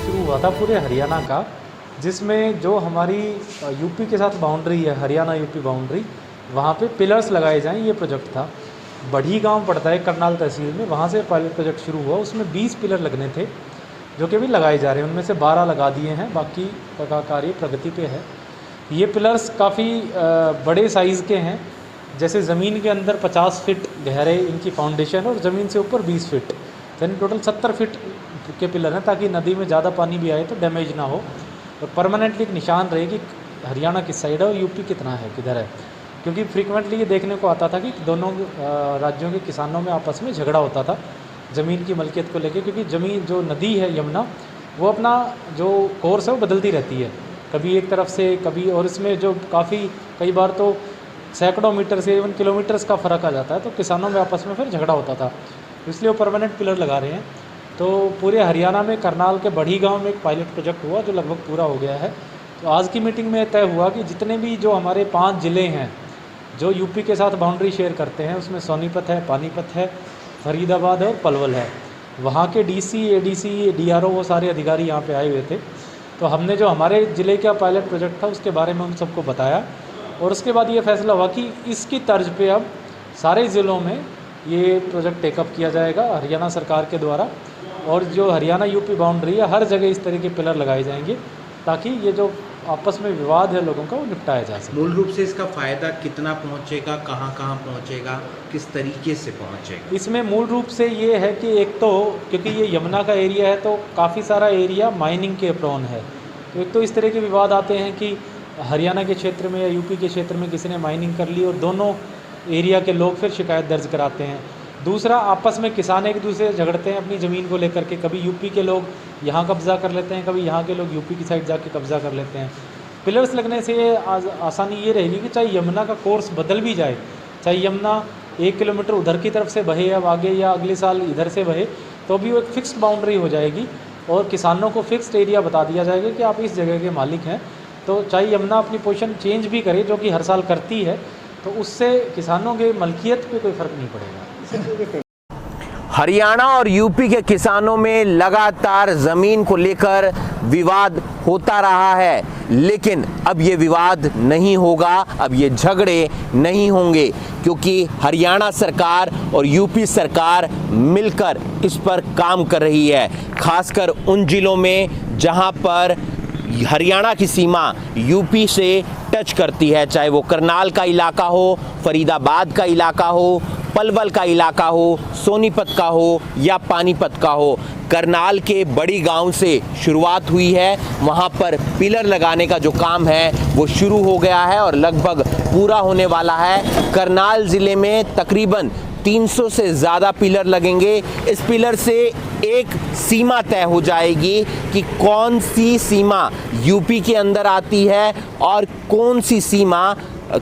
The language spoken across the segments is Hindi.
शुरू हुआ था पूरे हरियाणा का, जिसमें जो हमारी यूपी के साथ बाउंड्री है, हरियाणा यूपी बाउंड्री, वहाँ पे पिलर्स लगाए जाएं, ये प्रोजेक्ट था। बढ़ी गांव पड़ता है करनाल तहसील में, वहाँ से पायलट प्रोजेक्ट शुरू हुआ। उसमें 20 पिलर लगने थे जो कि अभी लगाए जा रहे हैं। उनमें से 12 लगा दिए हैं, बाकी का कार्य प्रगति पे है। ये पिलर्स काफ़ी बड़े साइज़ के हैं, जैसे ज़मीन के अंदर 50 फीट गहरे इनकी फाउंडेशन और ज़मीन से ऊपर 20 फीट, यानी टोटल 70 फीट के पिलर हैं, ताकि नदी में ज़्यादा पानी भी आए तो डैमेज ना हो। और परमानेंटली एक निशान रहे कि हरियाणा किस साइड है और यूपी कितना है, किधर है। क्योंकि फ्रीक्वेंटली ये देखने को आता था कि दोनों राज्यों के किसानों में आपस में झगड़ा होता था ज़मीन की मलकियत को लेकर, क्योंकि ज़मीन जो नदी है यमुना, वो अपना जो कोर्स है वो बदलती रहती है, कभी एक तरफ से कभी, और इसमें जो काफ़ी कई बार तो सैकड़ों मीटर से इवन किलोमीटर्स का फ़र्क आ जाता है, तो किसानों में आपस में फिर झगड़ा होता था। इसलिए वो परमानेंट पिलर लगा रहे हैं। तो पूरे हरियाणा में करनाल के बढ़ी गांव में एक पायलट प्रोजेक्ट हुआ जो लगभग पूरा हो गया है। तो आज की मीटिंग में तय हुआ कि जितने भी जो हमारे 5 ज़िले हैं जो यूपी के साथ बाउंड्री शेयर करते हैं, उसमें सोनीपत है, पानीपत है, फरीदाबाद है और पलवल है, वहाँ के डीसी, एडीसी, डीआरओ, वो सारे अधिकारी यहाँ पे आए हुए थे। तो हमने जो हमारे ज़िले का पायलट प्रोजेक्ट था उसके बारे में उन सबको बताया, और उसके बाद ये फैसला हुआ कि इसकी तर्ज पे अब सारे ज़िलों में ये प्रोजेक्ट टेकअप किया जाएगा हरियाणा सरकार के द्वारा, और जो हरियाणा यूपी बाउंड्री है हर जगह इस तरह के पिलर लगाए जाएंगे, ताकि ये जो आपस में विवाद है लोगों का वो निपटाया जा सके। मूल रूप से इसका फ़ायदा कितना पहुंचेगा, कहाँ कहाँ पहुंचेगा, किस तरीके से पहुंचेगा? इसमें मूल रूप से ये है कि एक तो क्योंकि ये यमुना का एरिया है तो काफ़ी सारा एरिया माइनिंग के प्रोन है। तो एक तो इस तरह के विवाद आते हैं कि हरियाणा के क्षेत्र में या यूपी के क्षेत्र में किसी ने माइनिंग कर ली और दोनों एरिया के लोग फिर शिकायत दर्ज कराते हैं। दूसरा, आपस में किसान एक दूसरे से झगड़ते हैं अपनी ज़मीन को लेकर के, कभी यूपी के लोग यहाँ कब्ज़ा कर लेते हैं, कभी यहाँ के लोग यूपी की साइड जाके कब्ज़ा कर लेते हैं। पिलर्स लगने से आसानी ये रहेगी कि चाहे यमुना का कोर्स बदल भी जाए, चाहे यमुना 1 किलोमीटर उधर की तरफ से बहे अब आगे या अगले साल इधर से बहे, तो भी वो एक फ़िक्स्ड बाउंड्री हो जाएगी और किसानों को फ़िक्स्ड एरिया बता दिया जाएगा कि आप इस जगह के मालिक हैं। तो चाहे यमुना अपनी पोजीशन चेंज भी करे, जो कि हर साल करती है, तो उससे किसानों के मलकियत पे कोई फ़र्क नहीं पड़ेगा। हरियाणा और यूपी के किसानों में लगातार जमीन को लेकर विवाद होता रहा है, लेकिन अब ये विवाद नहीं होगा, अब ये झगड़े नहीं होंगे, क्योंकि हरियाणा सरकार और यूपी सरकार मिलकर इस पर काम कर रही है। खासकर उन जिलों में जहां पर हरियाणा की सीमा यूपी से टच करती है, चाहे वो करनाल का इलाका हो, फरीदाबाद का इलाका हो, पलवल का इलाका हो, सोनीपत का हो या पानीपत का हो। करनाल के बड़ी गांव से शुरुआत हुई है, वहां पर पिलर लगाने का जो काम है वो शुरू हो गया है और लगभग पूरा होने वाला है। करनाल ज़िले में तकरीबन 300 से ज़्यादा पिलर लगेंगे। इस पिलर से एक सीमा तय हो जाएगी कि कौन सी सीमा यूपी के अंदर आती है और कौन सी सीमा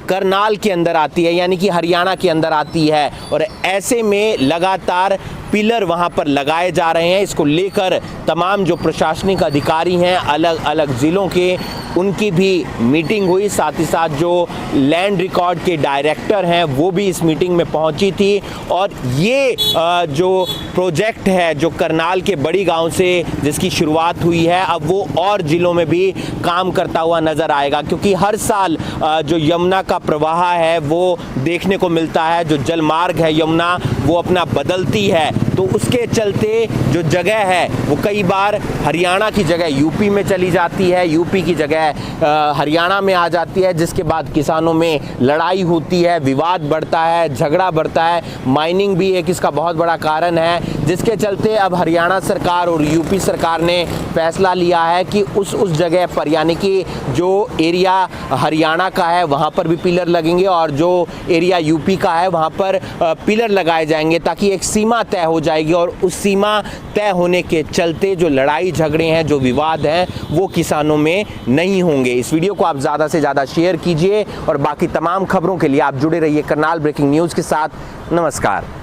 करनाल के अंदर आती है, यानी कि हरियाणा के अंदर आती है। और ऐसे में लगातार पिलर वहां पर लगाए जा रहे हैं। इसको लेकर तमाम जो प्रशासनिक अधिकारी हैं अलग अलग ज़िलों के, उनकी भी मीटिंग हुई। साथ ही साथ जो लैंड रिकॉर्ड के डायरेक्टर हैं वो भी इस मीटिंग में पहुंची थी। और ये जो प्रोजेक्ट है जो करनाल के बड़ी गांव से जिसकी शुरुआत हुई है, अब वो और ज़िलों में भी काम करता हुआ नज़र आएगा, क्योंकि हर साल जो यमुना का प्रवाह है वो देखने को मिलता है। जो जलमार्ग है यमुना वो अपना बदलती है, तो उसके चलते जो जगह है वो कई बार हरियाणा की जगह यूपी में चली जाती है, यूपी की जगह हरियाणा में आ जाती है, जिसके बाद किसानों में लड़ाई होती है, विवाद बढ़ता है, झगड़ा बढ़ता है। माइनिंग भी एक इसका बहुत बड़ा कारण है, जिसके चलते अब हरियाणा सरकार और यूपी सरकार ने फैसला लिया है कि उस जगह पर, यानी कि जो एरिया हरियाणा का है वहाँ पर भी पिलर लगेंगे और जो एरिया यूपी का है वहाँ पर पिलर लगाए जाएंगे, ताकि एक सीमा तय हो जाएगी। और उस सीमा तय होने के चलते जो लड़ाई झगड़े हैं, जो विवाद हैं, वो किसानों में नहीं होंगे। इस वीडियो को आप ज़्यादा से ज़्यादा शेयर कीजिए और बाकी तमाम खबरों के लिए आप जुड़े रहिए करनाल ब्रेकिंग न्यूज़ के साथ। नमस्कार।